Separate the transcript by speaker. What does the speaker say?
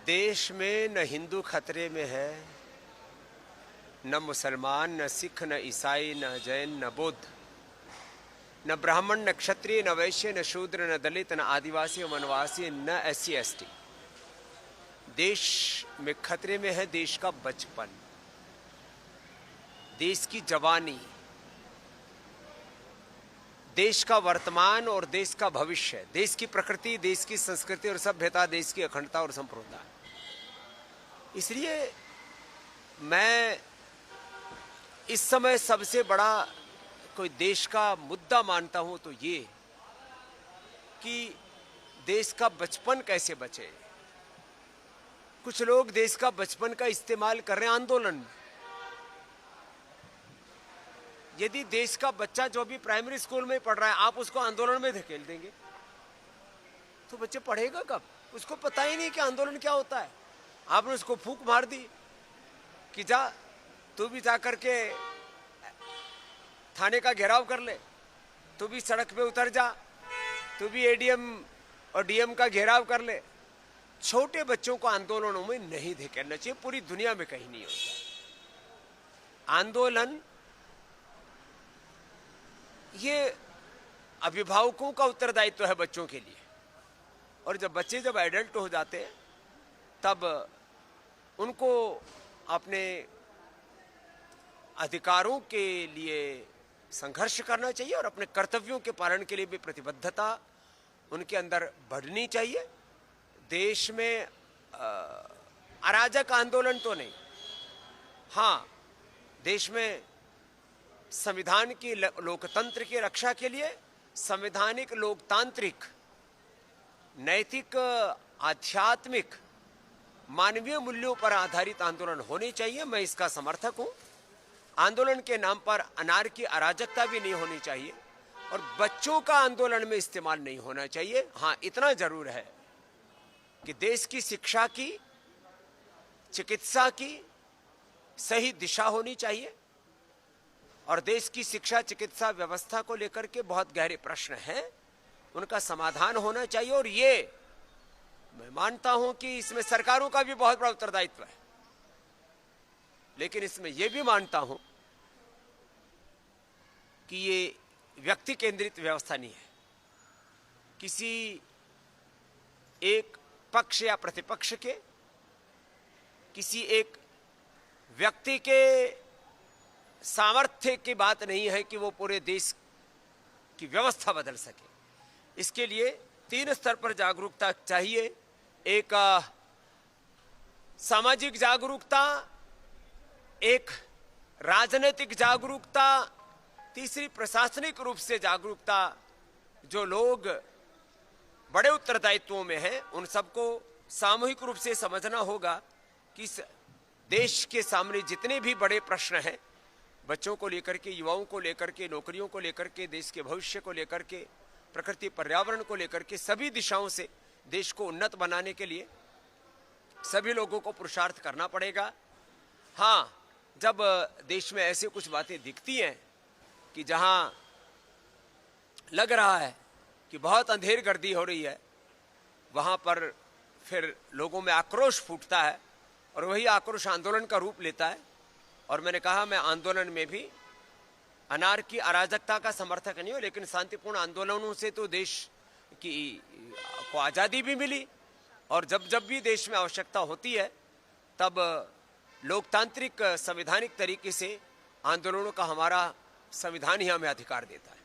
Speaker 1: देश में न हिंदू खतरे में है, न मुसलमान, न सिख, न ईसाई, न जैन, न बौद्ध, न ब्राह्मण, न क्षत्रिय, न वैश्य, न शूद्र, न दलित, न आदिवासी, वनवासी, न SC ST। देश में खतरे में है देश का बचपन, देश की जवानी, देश का वर्तमान और देश का भविष्य, देश की प्रकृति, देश की संस्कृति और सभ्यता, देश की अखंडता और संप्रभुता। इसलिए मैं इस समय सबसे बड़ा कोई देश का मुद्दा मानता हूं तो ये कि देश का बचपन कैसे बचे। कुछ लोग देश का बचपन का इस्तेमाल कर रहे हैं आंदोलन में। यदि देश का बच्चा जो भी प्राइमरी स्कूल में पढ़ रहा है आप उसको आंदोलन में धकेल देंगे तो बच्चे पढ़ेगा कब? उसको पता ही नहीं कि आंदोलन क्या होता है। आपने उसको फूंक मार दी कि जा तू भी जा करके थाने का घेराव कर ले, तू भी सड़क पे उतर जा, तू भी ADM और DM का घेराव कर ले। छोटे बच्चों को आंदोलनों में नहीं धकेलना चाहिए, पूरी दुनिया में कहीं नहीं होता। आंदोलन ये अभिभावकों का उत्तरदायित्व है बच्चों के लिए, और जब बच्चे जब एडल्ट हो जाते हैं तब उनको अपने अधिकारों के लिए संघर्ष करना चाहिए और अपने कर्तव्यों के पालन के लिए भी प्रतिबद्धता उनके अंदर बढ़नी चाहिए। देश में अराजक आंदोलन तो नहीं, हाँ देश में संविधान की लोकतंत्र की रक्षा के लिए संवैधानिक, लोकतांत्रिक, नैतिक, आध्यात्मिक, मानवीय मूल्यों पर आधारित आंदोलन होने चाहिए। मैं इसका समर्थक हूं। आंदोलन के नाम पर अनार्की, अराजकता भी नहीं होनी चाहिए और बच्चों का आंदोलन में इस्तेमाल नहीं होना चाहिए। हाँ इतना जरूर है कि देश की शिक्षा की, चिकित्सा की सही दिशा होनी चाहिए और देश की शिक्षा चिकित्सा व्यवस्था को लेकर के बहुत गहरे प्रश्न हैं, उनका समाधान होना चाहिए। और ये मैं मानता हूं कि इसमें सरकारों का भी बहुत बड़ा उत्तरदायित्व है, लेकिन इसमें यह भी मानता हूं कि ये व्यक्ति केंद्रित व्यवस्था नहीं है। किसी एक पक्ष या प्रतिपक्ष के, किसी एक व्यक्ति के सामर्थ्य की बात नहीं है कि वो पूरे देश की व्यवस्था बदल सके। इसके लिए 3 स्तर पर जागरूकता चाहिए। एक सामाजिक जागरूकता, एक राजनीतिक जागरूकता, तीसरी प्रशासनिक रूप से जागरूकता। जो लोग बड़े उत्तरदायित्वों में हैं उन सबको सामूहिक रूप से समझना होगा कि देश के सामने जितने भी बड़े प्रश्न हैं, बच्चों को लेकर के, युवाओं को लेकर के, नौकरियों को लेकर के, देश के भविष्य को लेकर के, प्रकृति पर्यावरण को लेकर के, सभी दिशाओं से देश को उन्नत बनाने के लिए सभी लोगों को पुरुषार्थ करना पड़ेगा। हाँ, जब देश में ऐसे कुछ बातें दिखती हैं कि जहां लग रहा है कि बहुत अंधेर गर्दी हो रही है, वहां पर फिर लोगों में आक्रोश फूटता है और वही आक्रोश आंदोलन का रूप लेता है। और मैंने कहा मैं आंदोलन में भी अनार्की, अराजकता का समर्थक नहीं हूं, लेकिन शांतिपूर्ण आंदोलनों से तो देश की को आज़ादी भी मिली और जब जब भी देश में आवश्यकता होती है तब लोकतांत्रिक, संवैधानिक तरीके से आंदोलनों का हमारा संविधान ही हमें अधिकार देता है।